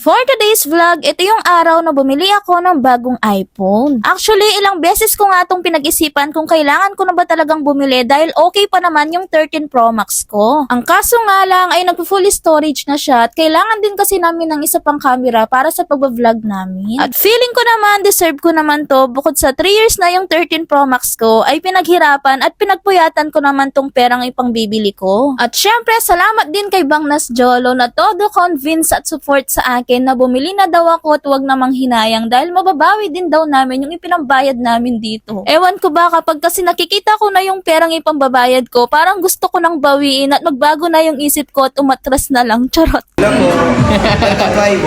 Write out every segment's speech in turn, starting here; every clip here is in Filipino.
For today's vlog, ito yung araw na bumili ako ng bagong iPhone. Actually, ilang beses ko nga itong pinag-isipan kung kailangan ko na ba talagang bumili dahil okay pa naman yung 13 Pro Max ko. Ang kaso nga lang ay nagpo-full storage na siya at kailangan din kasi namin ng isa pang camera para sa pag-vlog namin. At feeling ko naman, deserve ko naman to bukod sa 3 years na yung 13 Pro Max ko ay pinaghirapan at pinagpuyatan ko naman tong perang ipangbibili ko. At syempre, salamat din kay Bang Nas Jolo na todo convince at support sa akin na bumili na daw ako at huwag namang hinayang dahil mababawi din daw namin yung ipinambayad namin dito. Ewan ko ba kapag kasi nakikita ko na yung perang ipambabayad ko, parang gusto ko nang bawiin at magbago na yung isip ko at umatras na lang. Charot. Alam mo, nagka-drive.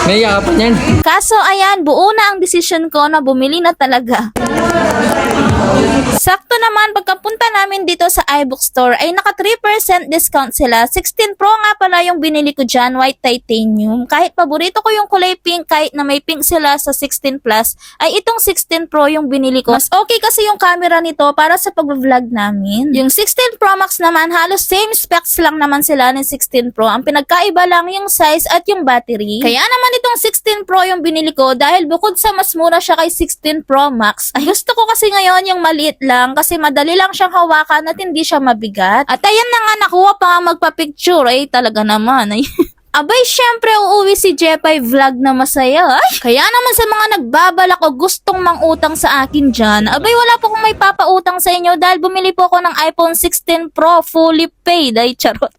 Naiyak ka pa niyan. Kaso ayan, buo na ang desisyon ko na bumili na talaga. Sakto naman, pagkapunta namin dito sa iBookstore ay naka 3% discount sila. 16 Pro nga pala yung binili ko dyan, white titanium. Kahit paborito ko yung kulay pink, kahit na may pink sila sa 16 Plus, ay itong 16 Pro yung binili ko. Mas okay kasi yung camera nito para sa pag-vlog namin. Yung 16 Pro Max naman, halos same specs lang naman sila ng 16 Pro. Ang pinagkaiba lang yung size at yung battery. Kaya naman itong 16 Pro yung binili ko dahil bukod sa mas mura siya kay 16 Pro Max, ay gusto ko kasi ngayon yung maliit lang kasi madali lang siyang hawakan at hindi siya mabigat. At ayan na nga, nakuha pa nga magpa-picture. Ay, talaga naman. Ay. Abay, syempre, uuwi si Jepay vlog na masaya. Ay, kaya naman sa mga nagbabalak o gustong mangutang sa akin dyan, abay, wala po akong may papautang sa inyo dahil bumili po ako ng iPhone 16 Pro fully paid. Ay, charot.